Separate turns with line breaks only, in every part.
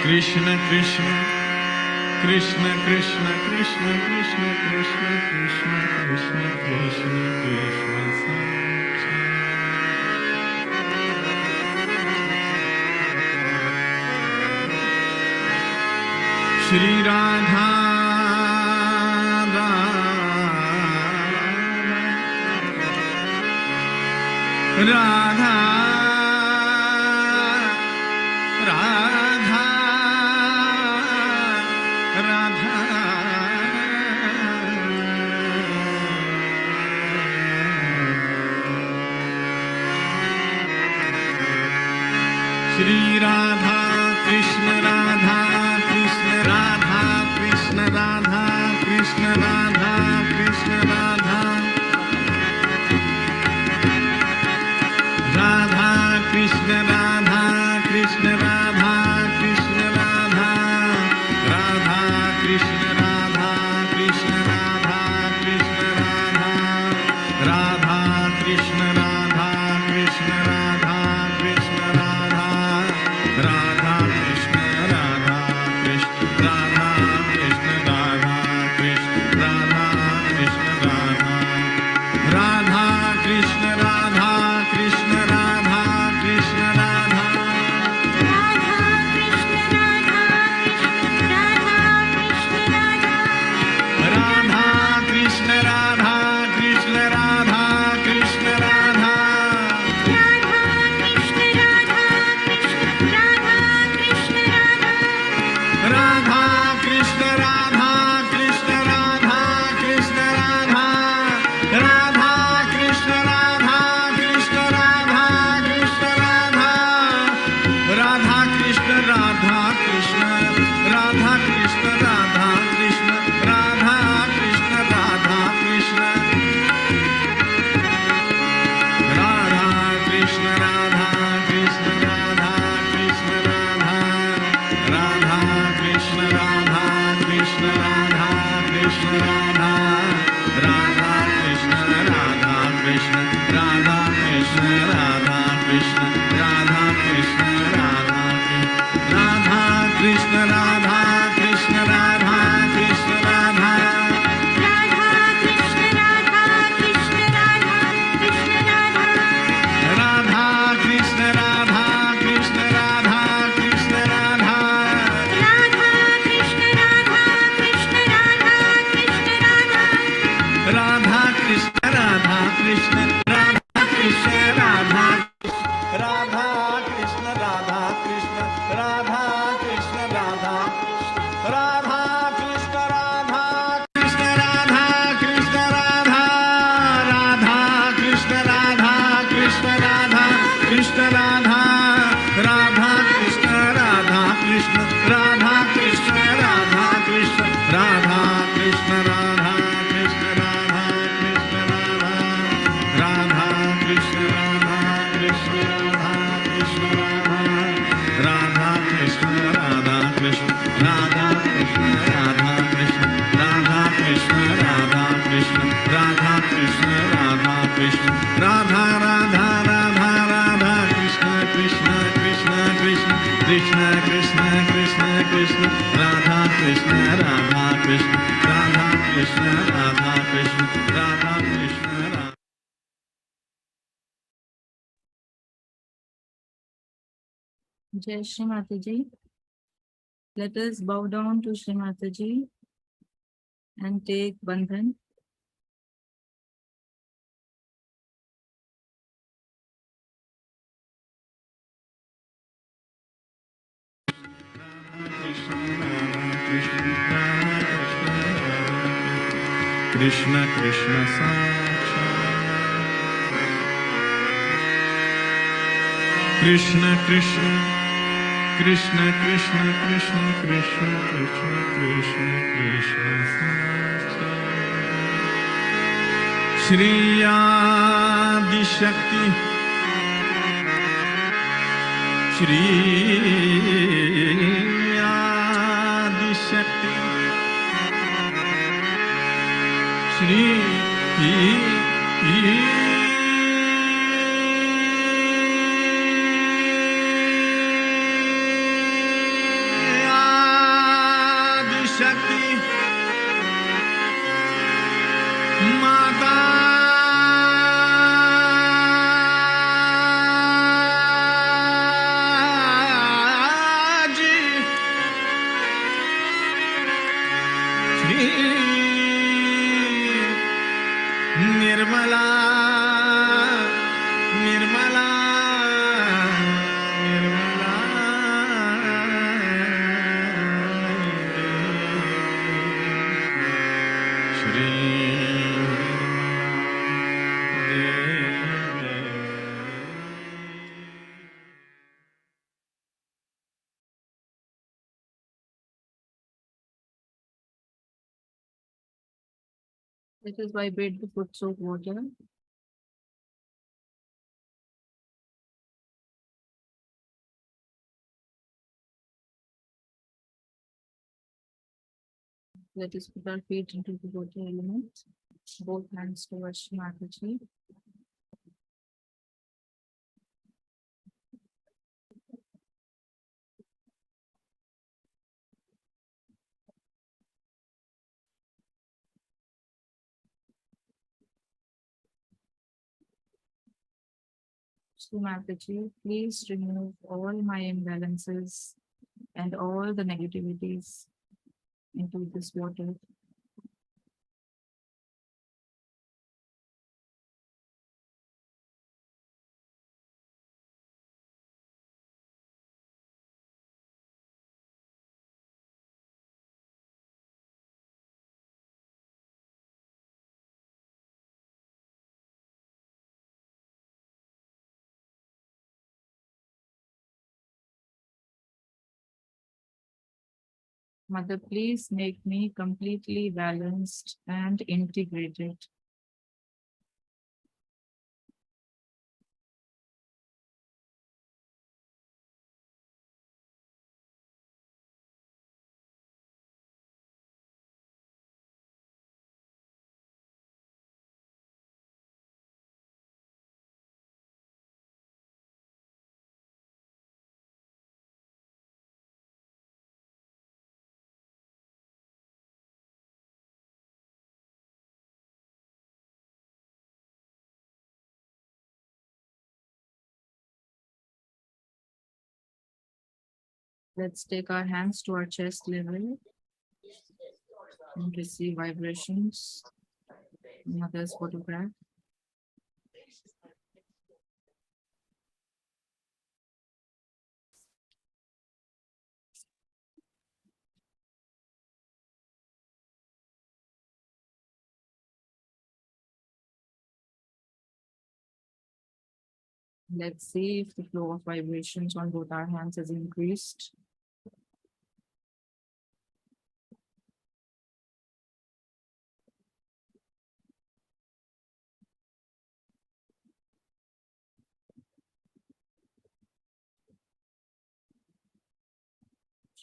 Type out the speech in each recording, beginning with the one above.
Krishna Krishna Krishna Krishna Krishna Krishna Krishna Krishna Krishna Krishna Krishna Sahaja Shri Radha Radha Radha Radha Shri Radha Krishna Radha Krishna Radha Krishna Radha Krishna Radha Krishna Radha Radha Krishna Radha Krishna Radha Krishna Radha Radha Krishna Radha Krishna Radha Krishna Radha Radha Krishna Radha Krishna Radha Krishna Radha Radha Krishna Radha Krishna Radha Krishna Radha Krishna Radha Krishna Radha Radha Krishna Radha Krishna Radha Krishna Radha Radha Krishna Radha Krishna Radha Krishna Radha Radha Krishna Radha Krishna Radha Krishna Radha Radha Krishna Radha Krishna Radha Krishna Radha Radha Krishna Radha Krishna Radha Krishna Radha Krishna Radha Krishna Radha Krishna Radha Krishna Radha Krishna Radha Krishna Radha Radha Krishna Radha Krishna Radha Krishna Radha Radha Krishna Radha Krishna Radha Krishna Radha Krishna Radha Krishna Radha Radha Krishna Radha Krishna Radha Krishna Radha Radha Krishna Radha Krishna Radha Krishna Radha Radha Krishna Radha Krishna Radha Krishna Radha Radha Krishna Radha Krishna Radha Krishna Radha Radha Krishna Radha Krishna Radha Krishna Radha Radha Krishna Radha Krishna Radha Krishna Radha Radha Krishna Radha Krishna Radha Krishna Radha Krishna Radha Krishna Radha Krishna Radha Krishna Radha Radha Krishna Radha Krishna Radha Krishna Radha Radha Krishna Radha Krishna Radha Krishna Radha Krishna Radha Krishna Radha Krishna Radha Krishna Radha Krishna Radha Radha Radha Radha Krishna Krishna Krishna Krishna Krishna Krishna Krishna Krishna Radha Krishna Radha Krishna Radha Krishna Radha Krishna Radha Krishna Radha
Jai Shri Mataji. Let us bow down to Shri Mataji and take bandhan.
Krishna Krishna Sahaja Krishna Krishna Krishna Krishna Krishna Krishna Krishna Krishna Krishna Sahaja Shri Adi Shakti Shri Adi Shakti Shri
Let us vibrate the foot soap water. Let us put our feet into the water element. Both hands towards Shri Mataji. Shri Mataji, please remove all my imbalances and all the negativities into this water. Mother, please make me completely balanced and integrated. Let's take our hands to our chest level and receive vibrations. Mother's photograph. Let's see if the flow of vibrations on both our hands has increased.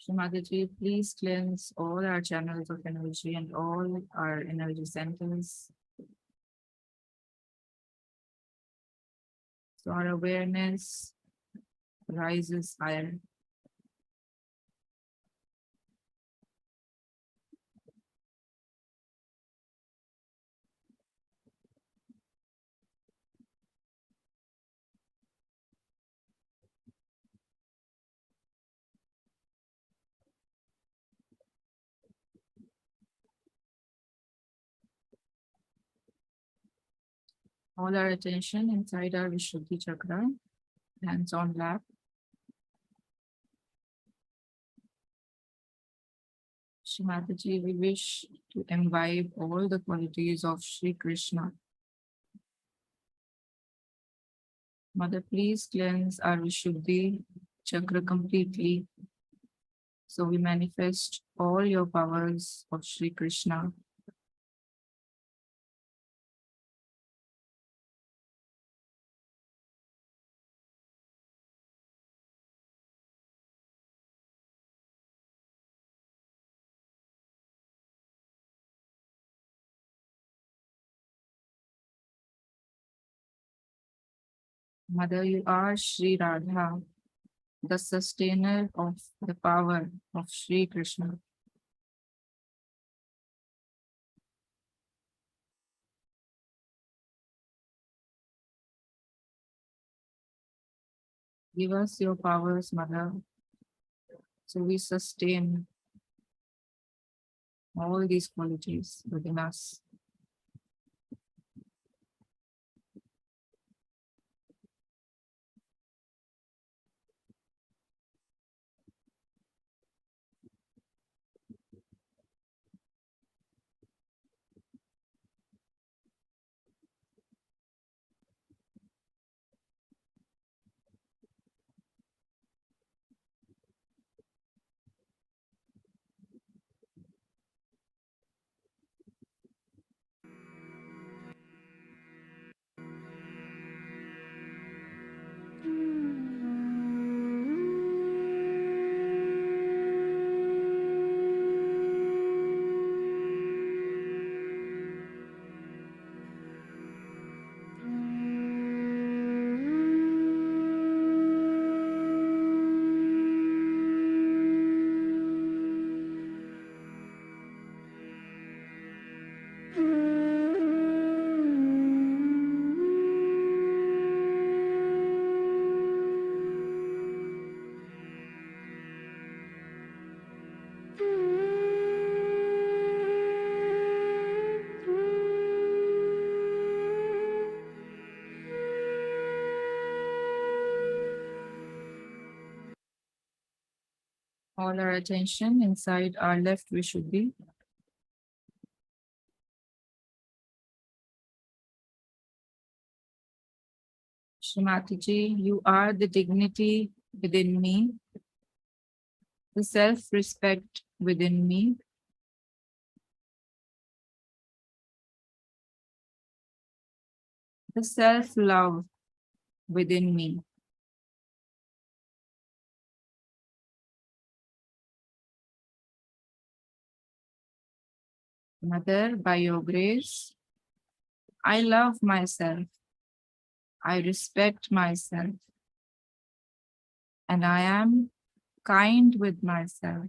Shri Mataji, please cleanse all our channels of energy and all our energy centers. So our awareness rises higher. All our attention inside our Vishuddhi chakra, hands on lap. Shri Mataji, we wish to imbibe all the qualities of Shri Krishna. Mother, please cleanse our Vishuddhi chakra completely. So we manifest all your powers of Shri Krishna. Mother, you are Shri Radha, the sustainer of the power of Shri Krishna. Give us your powers, Mother, so we sustain all these qualities within us. All our attention inside our left vishuddhi. Shri Mataji, you are the dignity within me, the self-respect within me, the self-love within me. Mother, by your grace, I love myself, I respect myself, and I am kind with myself.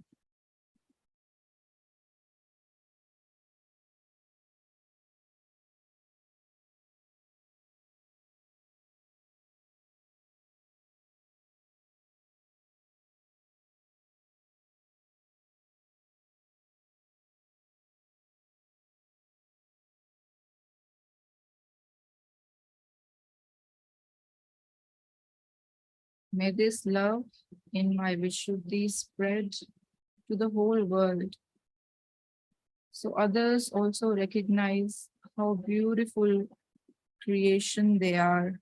May this love in my Vishuddhi spread to the whole world, so others also recognize how beautiful creation they are,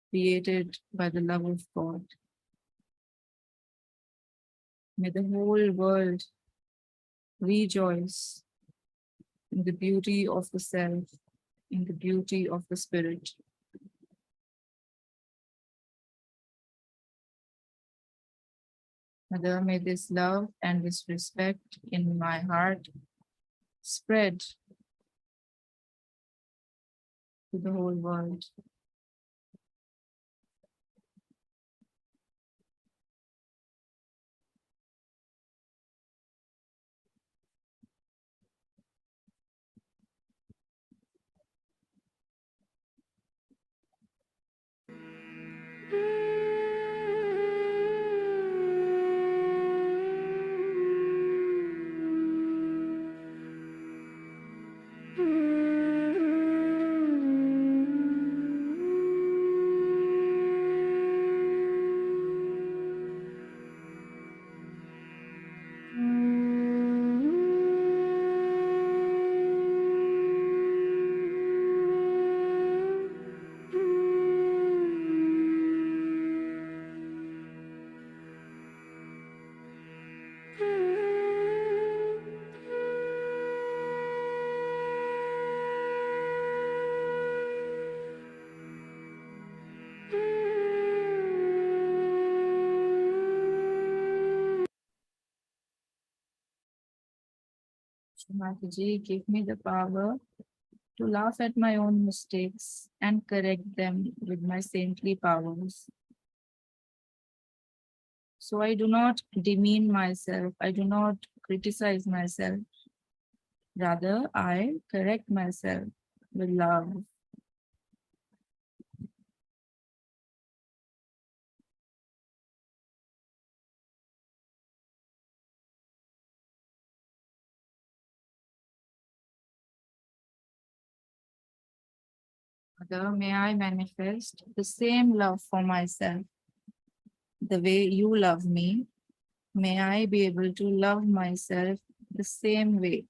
created by the love of God. May the whole world rejoice in the beauty of the self, in the beauty of the spirit. Mother, may this love and this respect in my heart spread to the whole world. Shri Mataji, give me the power to laugh at my own mistakes and correct them with my saintly powers. So I do not demean myself, I do not criticize myself. Rather, I correct myself with love. Mother, may I manifest the same love for myself, the way you love me. May I be able to love myself the same way.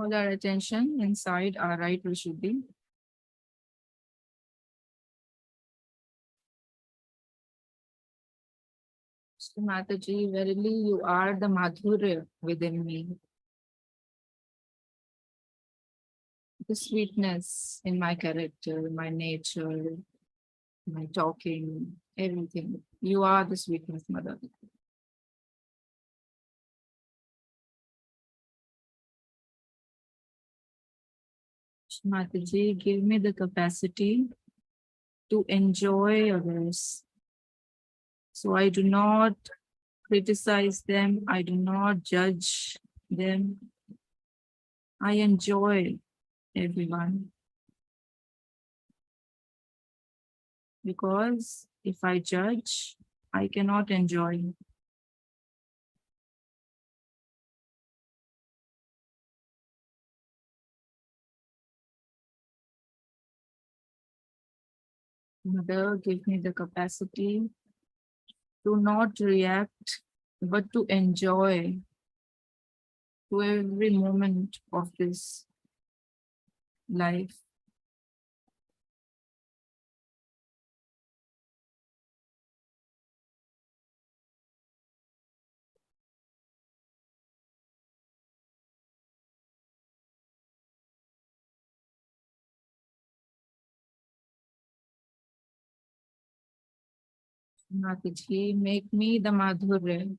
All our attention inside our right vishuddhi. Shri Mataji, verily you are the madhurya within me, the sweetness in my character, my nature, my talking, everything. You are the sweetness, Mother. Shri Mataji, give me the capacity to enjoy others. So I do not criticize them, I do not judge them. I enjoy everyone. Because if I judge, I cannot enjoy. Mother, give me the capacity to not react, but to enjoy to every moment of this life. Mataji, make me the Madhurya,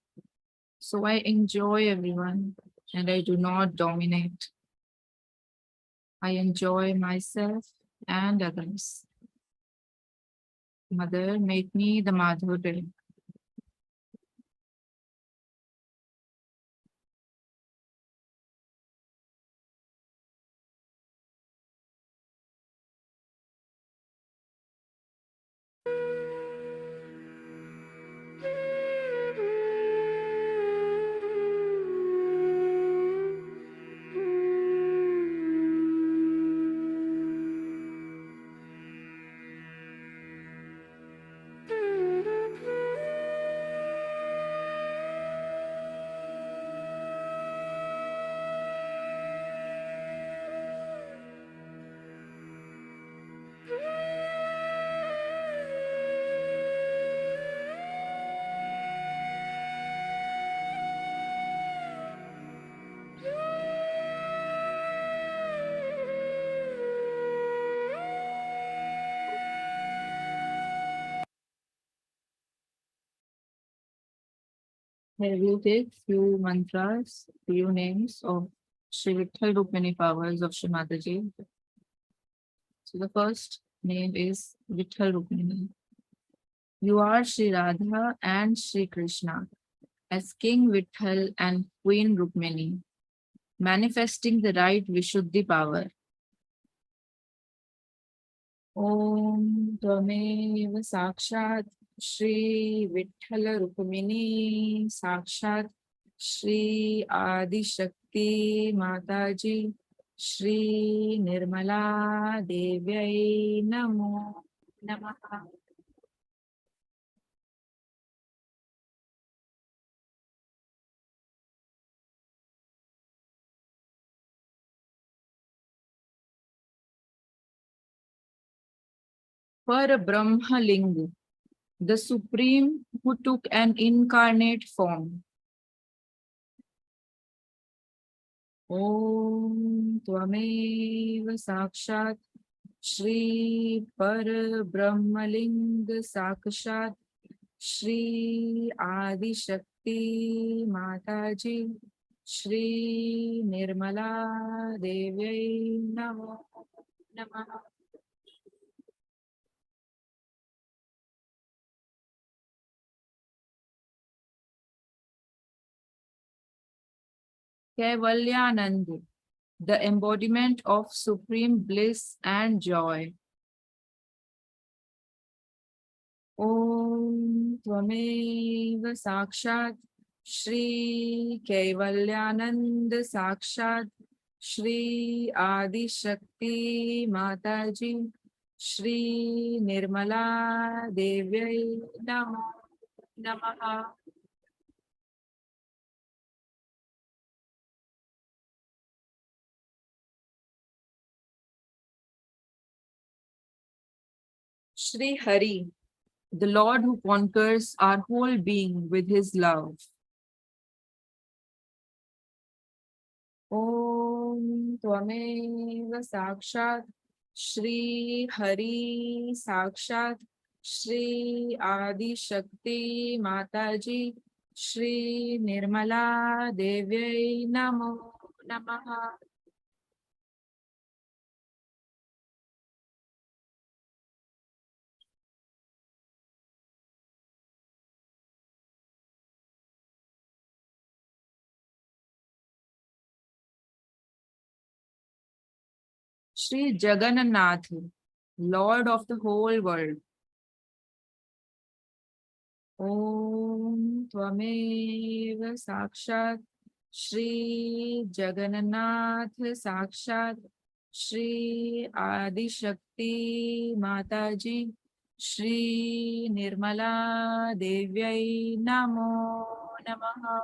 so I enjoy everyone and I do not dominate. I enjoy myself and others. Mother, make me the Madhurya. Here we take few mantras, few names of Shri Vitthal Rukmini powers of Shri Mataji. So the first name is Vitthal Rukmini. You are Shri Radha and Shri Krishna as King Vitthal and Queen Rukmini, manifesting the right Vishuddhi power. Om Tvamev Sakshat Shri Vitthal Rukmini Sakshat Shri Adi Shakti Mataji Shri Nirmala Devyai Namo Namaha. Parabrahma Linga, the Supreme who took an incarnate form. Om Tvamev Sakshat Shri Parabrahmalinga Sakshat Shri Adi Shakti Mataji Shri Nirmala Devyai Namo Namaha. Kaivalyanand, the embodiment of supreme bliss and joy. Om Tvameva Sakshat Shri Kaivalyanand Sakshat Shri Adi Shakti Mataji Shri Nirmala Devyai Namo Namaha. Shri Hari, the Lord who conquers our whole being with his love. Om Tvameva Sakshat Shri Hari Sakshat Shri Adi Shakti Mataji Shri Nirmala Devyai Namo Namaha. Shri Jagannath, Lord of the whole world. Om Tvameva Sakshat Shri Jagannath Sakshat Shri Adi Shakti Mataji Shri Nirmala Devyai Namo Namaha.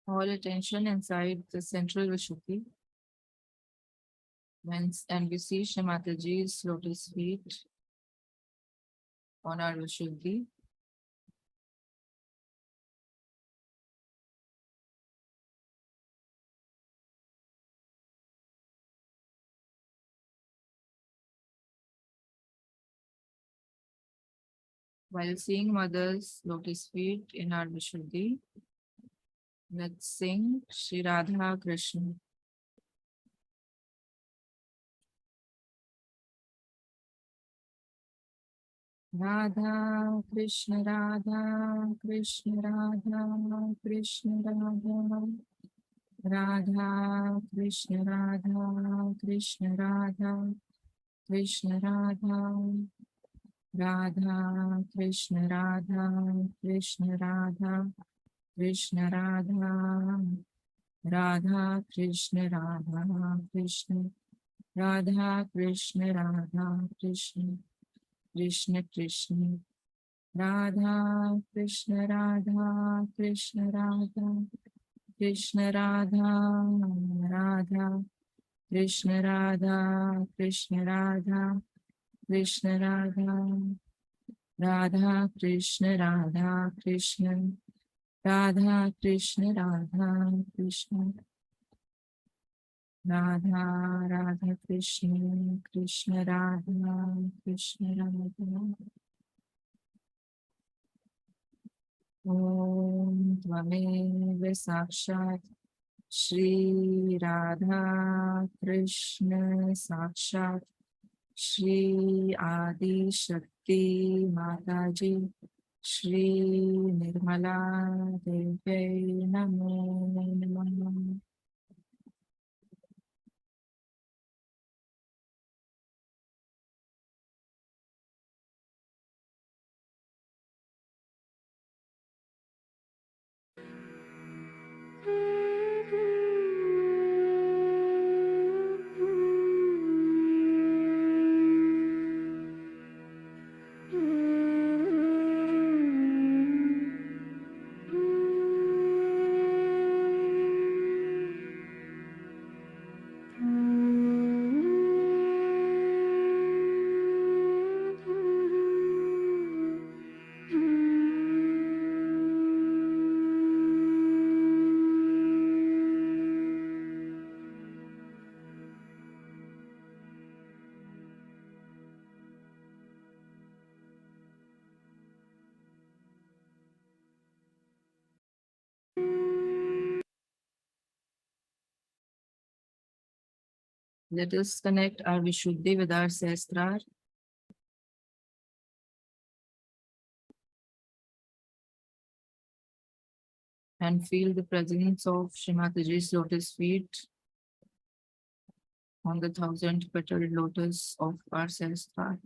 All attention inside the central Vishuddhi. And we see Shri Mataji's lotus feet on our Vishuddhi. While seeing Mother's lotus feet in our Vishuddhi, let's sing Shri Radha Krishna. Radha Krishna Radha Krishna Radha Krishna Radha Radha Krishna Radha Krishna Radha Krishna Radha Radha Krishna Radha Krishna Radha Krishna Radha Radha Krishna Radha Krishna Radha Krishna Radha Krishna Krishna Krishna Radha Krishna Radha Krishna Radha Krishna Radha Radha Krishna Radha Krishna Radha Krishna Radha Radha Krishna Radha Krishna Radha Krishna Radha Krishna Radha Radha Krishna Krishna Radha Krishna Radha. Om Tvameva Sakshat Shri Radha Krishna Sakshat Shri Adi Shakti Mataji Shri Nirmala Devyai Namo Namah. Let us connect our Vishuddhi with our Sehasrar. And feel the presence of Shri Mataji's lotus feet on the 1,000-petaled lotus of our Sehasrar.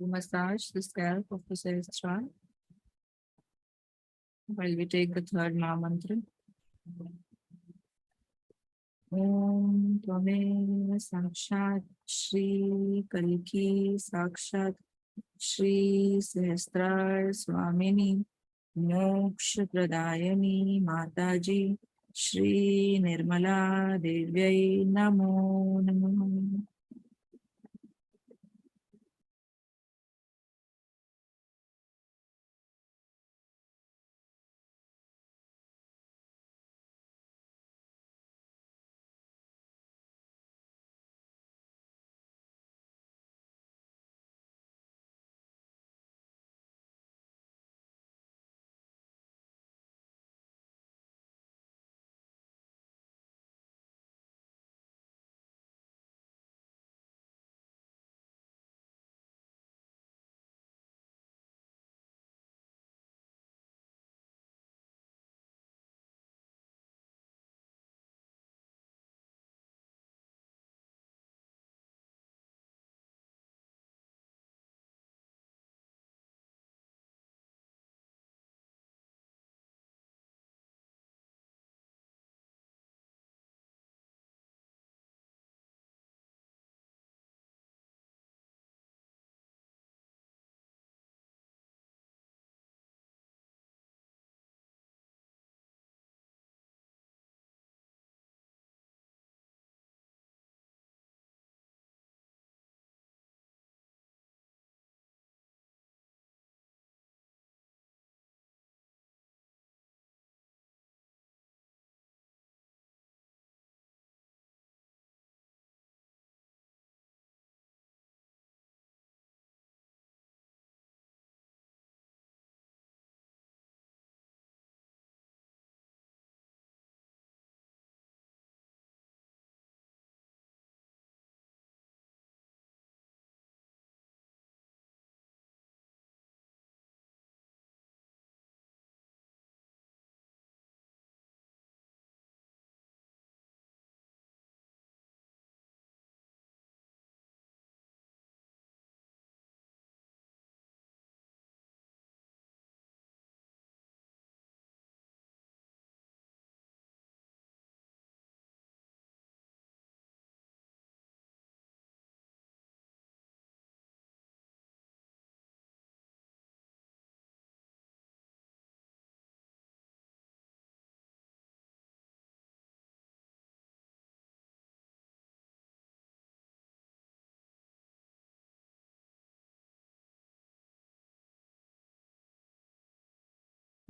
To massage the scalp of the Sehasrar while we take the third Maha Mantra. Om Tvameva Sakshat Shri Kalki Sakshat Shri Sehasrar Swamini Moksha Pradayani Mataji Shri Nirmala Devyai Namo Namah.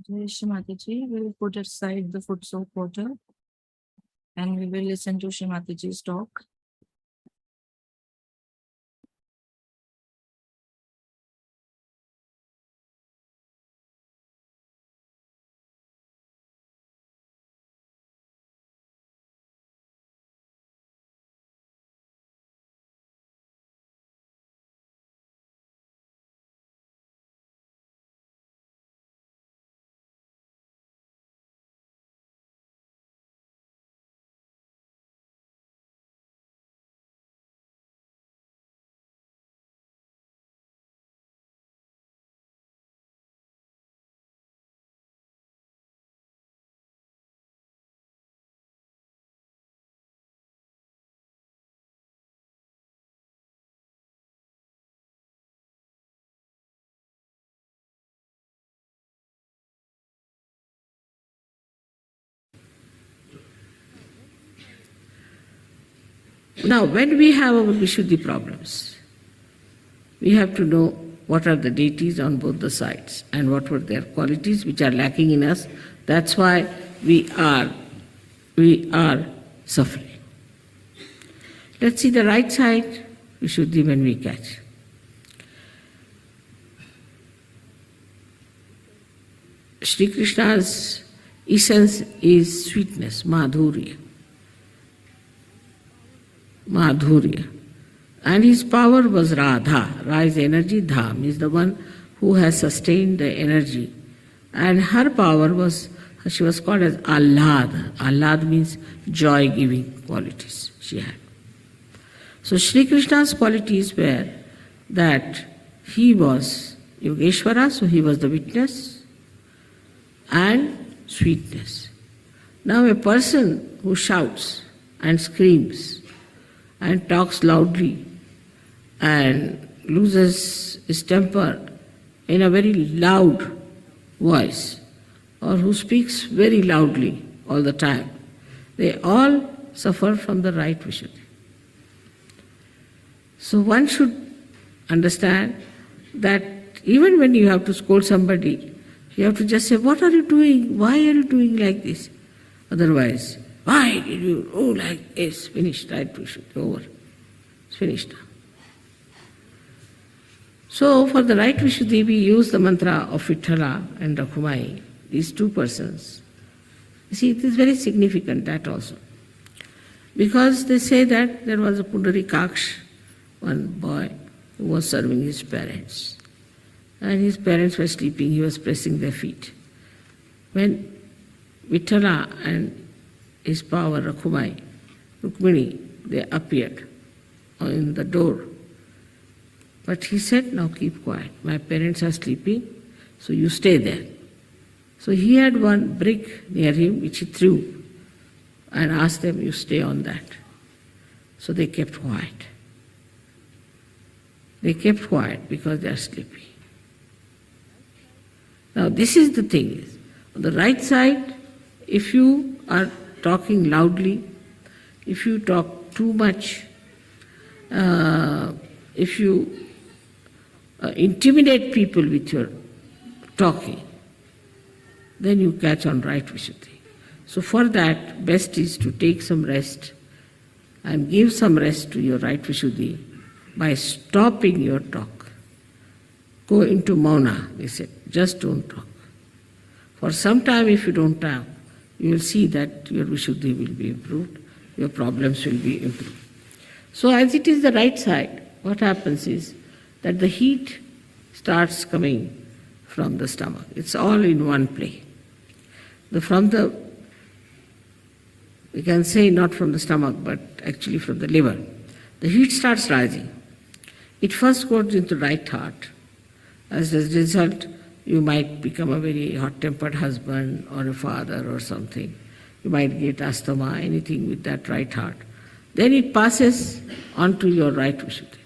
Shri Mataji, we will put aside the foot soap water and we will listen to Shri Mataji's talk.
Now, when we have our Vishuddhi problems, we have to know what are the deities on both the sides and what were their qualities which are lacking in us. That's why we are suffering. Let's see the right side, Vishuddhi, when we catch. Shri Krishna's essence is sweetness, madhurya. Madhurya. And his power was Radha. Ra is energy, Dham is the one who has sustained the energy. And her power was, she was called as Ahlad. Ahlad means joy-giving qualities she had. So Shri Krishna's qualities were that he was Yogeshwara, so he was the witness, and sweetness. Now a person who shouts and screams and talks loudly and loses his temper in a very loud voice, or who speaks very loudly all the time, they all suffer from the right Vishuddhi. So one should understand that even when you have to scold somebody, you have to just say, what are you doing? Why are you doing like this? Otherwise, why did you, like this? Finished, right Vishuddhi, over. It's finished now. So for the right Vishuddhi, we use the mantra of Vithala and Rakhumai, these two persons. You see, it is very significant, that also. Because they say that there was a Pundarikaksh, one boy, who was serving his parents. And his parents were sleeping, he was pressing their feet. When Vithala and his power, Rakhumai, Rukmini, they appeared in the door. But he said, now keep quiet. My parents are sleeping, so you stay there. So he had one brick near him which he threw and asked them, you stay on that. So they kept quiet. They kept quiet because they are sleepy. Now this is the thing. On the right side, if you are talking loudly, if you talk too much, if you intimidate people with your talking, then you catch on right Vishuddhi. So for that, best is to take some rest and give some rest to your right Vishuddhi by stopping your talk. Go into mauna, they said, just don't talk. For some time if you don't talk, you will see that your Vishuddhi will be improved, your problems will be improved. So as it is the right side, what happens is that the heat starts coming from the stomach. It's all in one play. We can say not from the stomach, but actually from the liver. The heat starts rising. It first goes into the right heart. As a result, you might become a very hot-tempered husband or a father or something. You might get asthma, anything with that right heart. Then it passes on to your right Vishuddhi.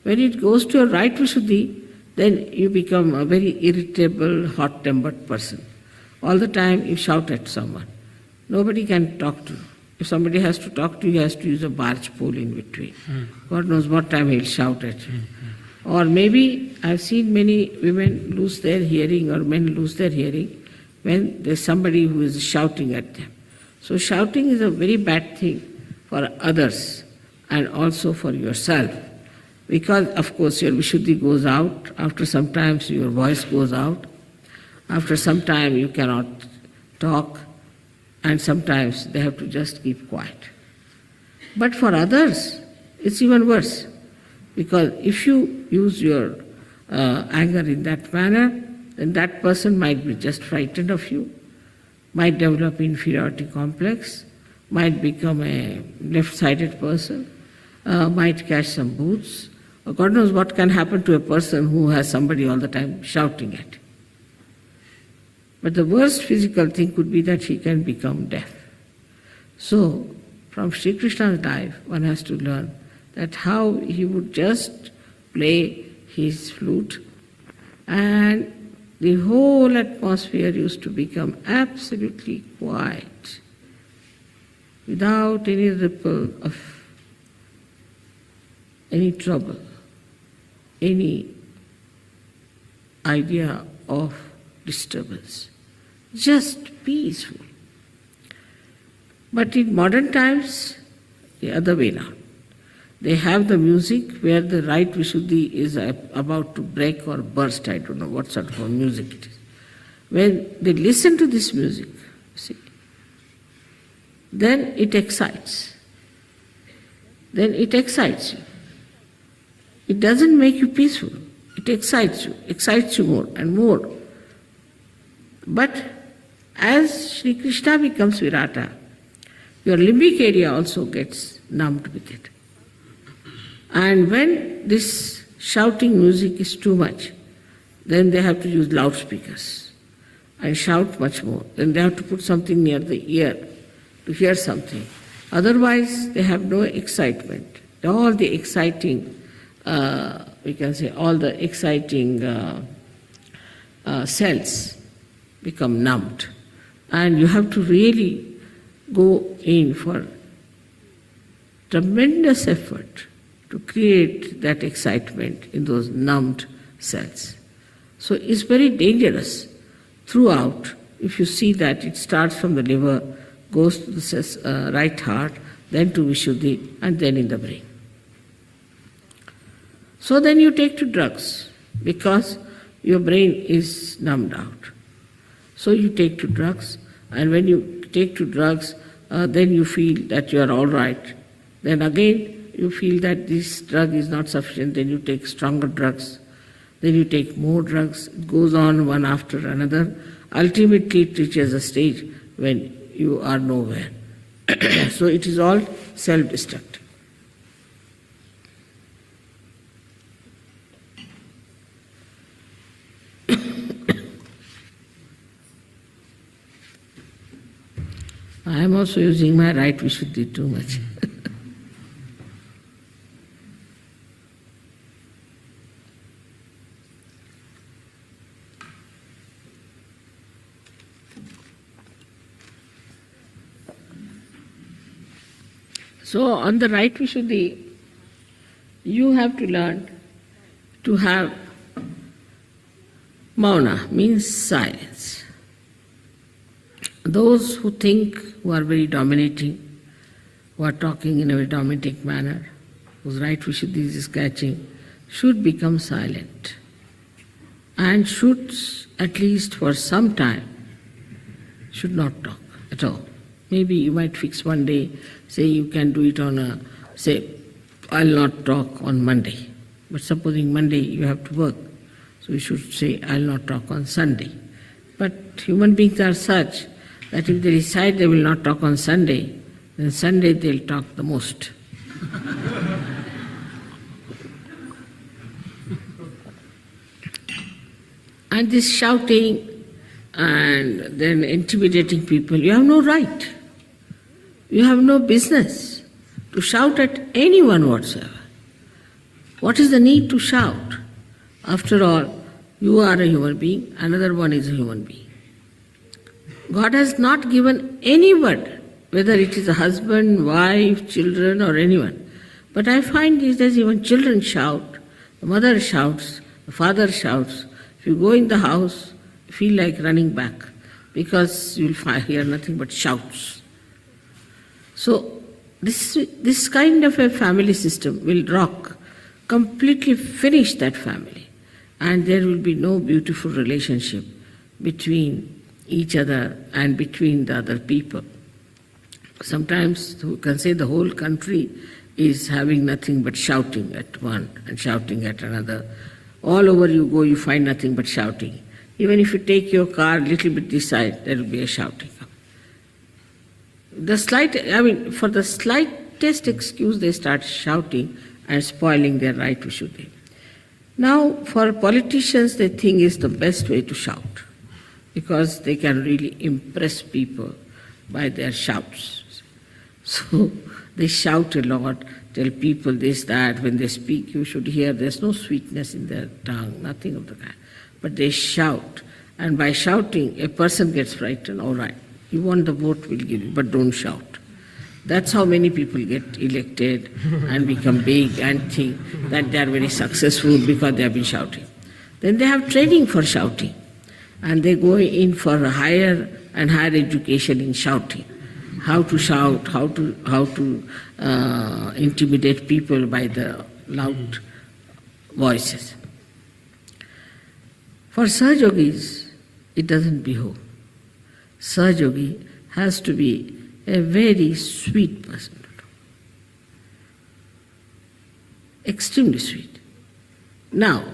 When it goes to your right Vishuddhi, then you become a very irritable, hot-tempered person. All the time you shout at someone. Nobody can talk to you. If somebody has to talk to you, he has to use a barge pole in between. God knows what time he'll shout at you. Or maybe I've seen many women lose their hearing or men lose their hearing when there's somebody who is shouting at them. So shouting is a very bad thing for others and also for yourself. Because of course your Vishuddhi goes out, after some time your voice goes out, after some time you cannot talk, and sometimes they have to just keep quiet. But for others, it's even worse, because if you use your anger in that manner, then that person might be just frightened of you, might develop inferiority complex, might become a left-sided person, might catch some boots. God knows what can happen to a person who has somebody all the time shouting at him. But the worst physical thing could be that he can become deaf. So, from Sri Krishna's life, one has to learn that how he would just play his flute and the whole atmosphere used to become absolutely quiet, without any ripple of any trouble, any idea of disturbance, just peaceful. But in modern times, the other way now. They have the music where the right Vishuddhi is about to break or burst, I don't know what sort of music it is. When they listen to this music, see, then it excites. Then it excites you. It doesn't make you peaceful. It excites you more and more. But as Sri Krishna becomes Virata, your limbic area also gets numbed with it. And when this shouting music is too much, then they have to use loudspeakers and shout much more. Then they have to put something near the ear to hear something. Otherwise, they have no excitement. All the exciting, we can say, all the exciting cells become numbed. And you have to really go in for tremendous effort to create that excitement in those numbed cells. So it's very dangerous throughout. If you see that it starts from the liver, goes to the right heart, then to Vishuddhi, and then in the brain. So then you take to drugs, because your brain is numbed out. So you take to drugs, and when you take to drugs, then you feel that you are all right. Then again, you feel that this drug is not sufficient, then you take stronger drugs, then you take more drugs. It goes on one after another. Ultimately, it reaches a stage when you are nowhere. So it is all self-destructive. I am also using my right Vishuddhi too much. So on the right Vishuddhi, you have to learn to have mauna, means silence. Those who think, who are very dominating, who are talking in a very dominating manner, whose right Vishuddhi is catching, should become silent and should, at least for some time, should not talk at all. Maybe you might fix one day, say you can do it on say, I'll not talk on Monday. But supposing Monday you have to work, so you should say, I'll not talk on Sunday. But human beings are such that if they decide they will not talk on Sunday, then Sunday they'll talk the most. And this shouting and then intimidating people, you have no right. You have no business to shout at anyone whatsoever. What is the need to shout? After all, you are a human being, another one is a human being. God has not given any word, whether it is a husband, wife, children or anyone. But I find these days even children shout, the mother shouts, the father shouts. If you go in the house, you feel like running back. because you'll hear nothing but shouts. So this kind of a family system will rock, completely finish that family, and there will be no beautiful relationship between each other and between the other people. Sometimes you can say the whole country is having nothing but shouting at one and shouting at another. All over you go, you find nothing but shouting. Even if you take your car a little bit this side, there will be a shouting. For the slightest excuse, they start shouting and spoiling their right vishuddhi. Now, for politicians, they think it's the best way to shout, because they can really impress people by their shouts. So they shout a lot, tell people this, that. When they speak, you should hear there's no sweetness in their tongue, nothing of the kind. But they shout, and by shouting, a person gets frightened. All right, you want the vote, we'll give you, but don't shout. That's how many people get elected and become big and think that they are very successful because they have been shouting. Then they have training for shouting, and they go in for higher and higher education in shouting. How to shout, how to intimidate people by the loud voices. For Sahaja Yogis, it doesn't behove. Sahaja Yogi has to be a very sweet person, extremely sweet. Now,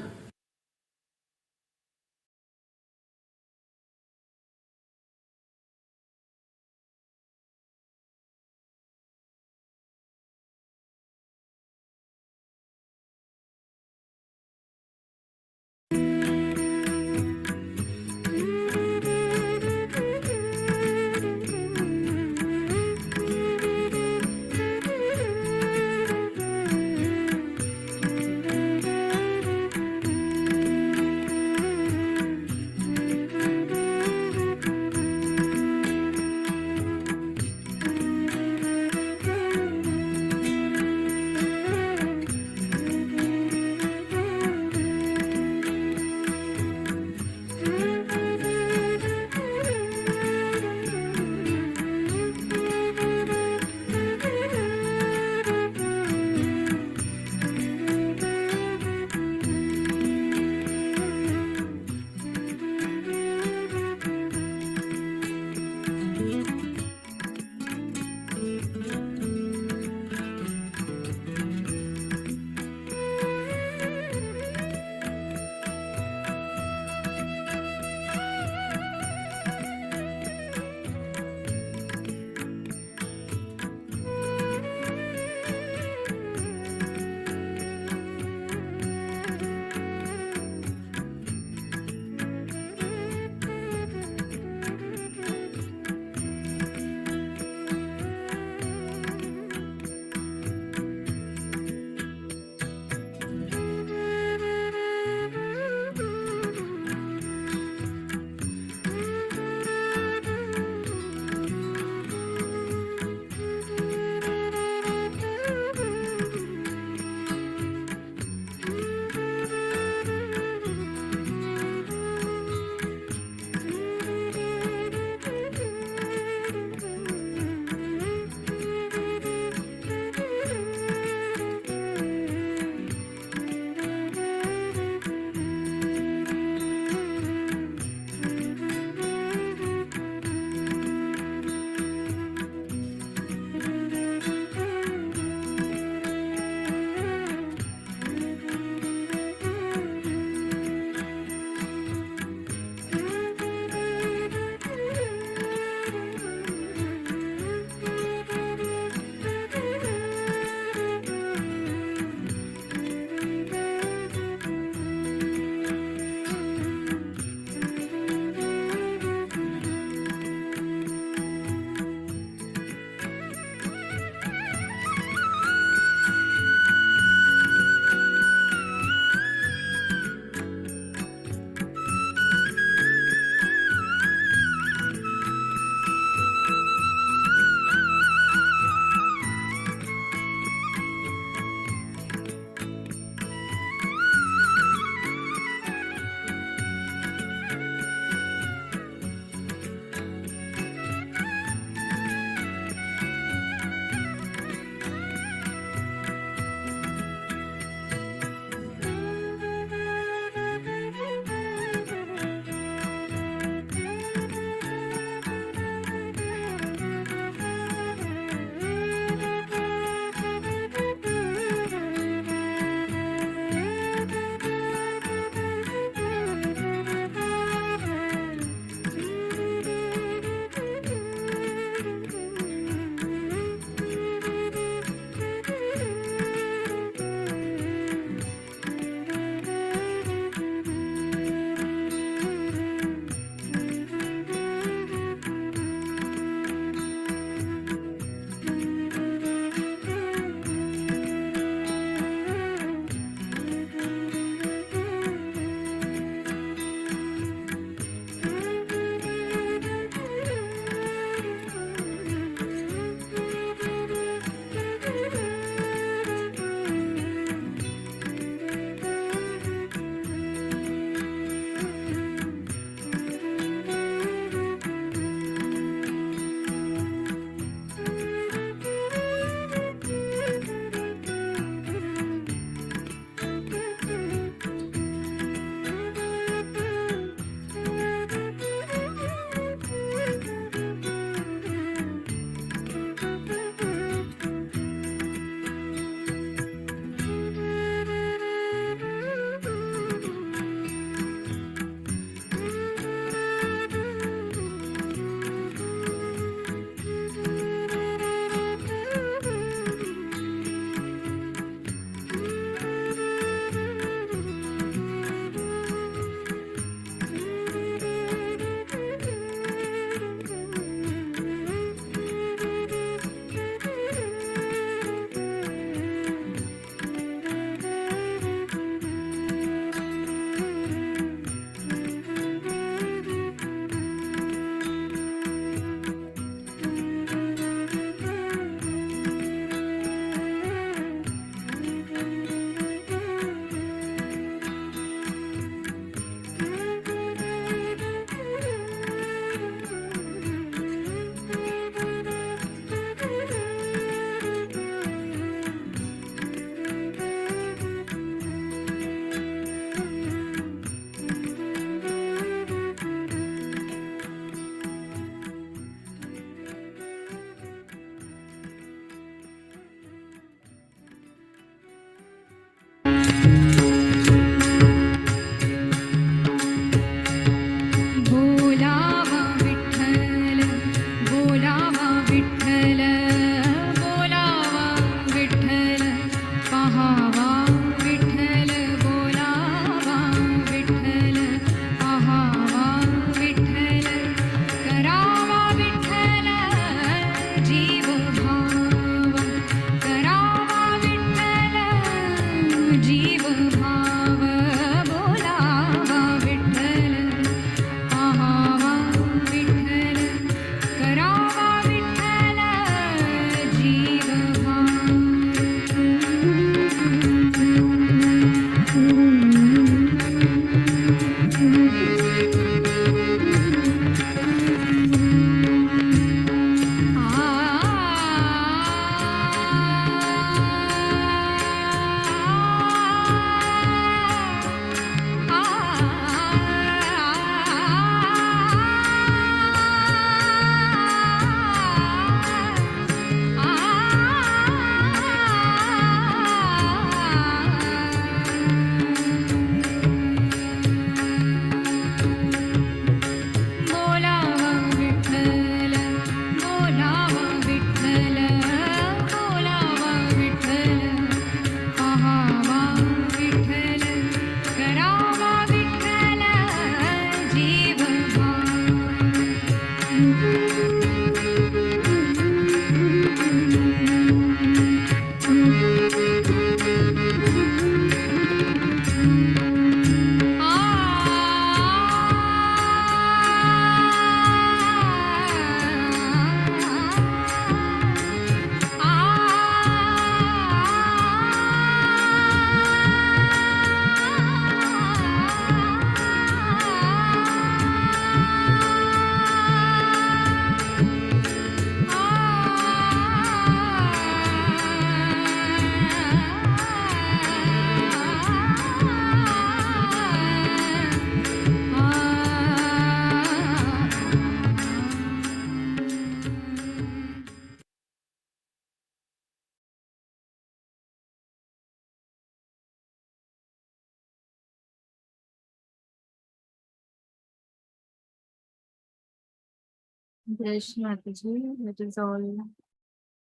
Jai Shri Mataji. Let us all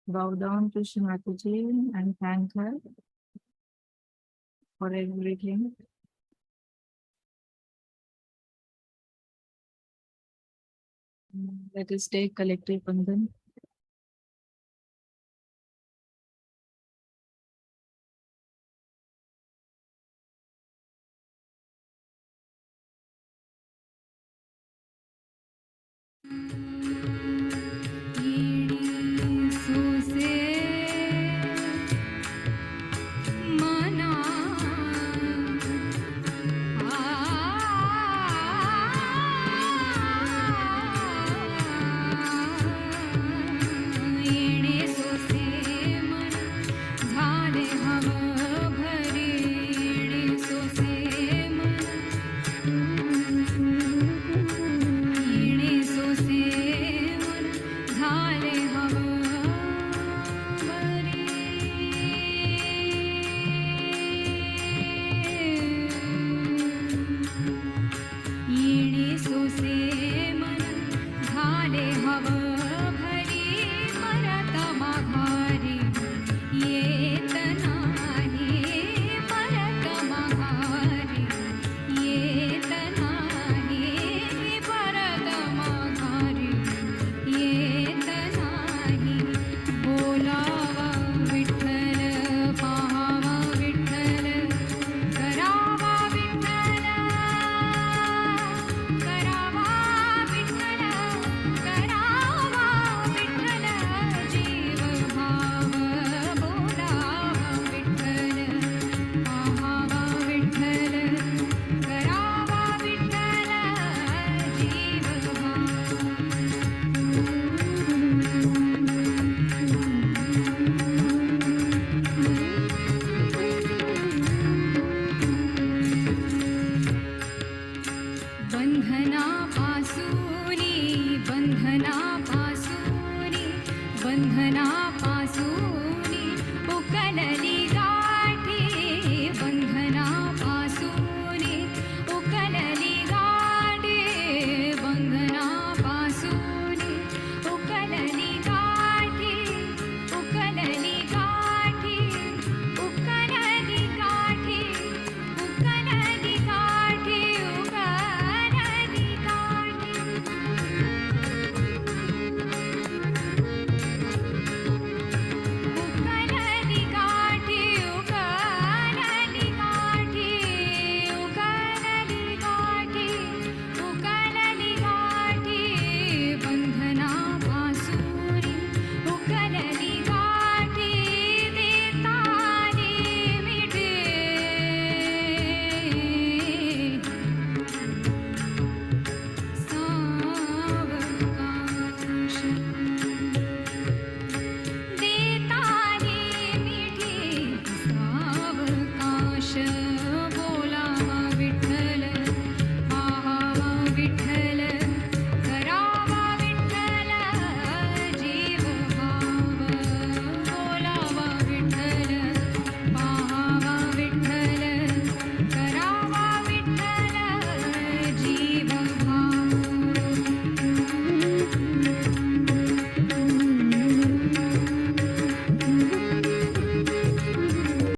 bow down to Shri Mataji and thank her for everything. Let us take collective bandhan.
बंधना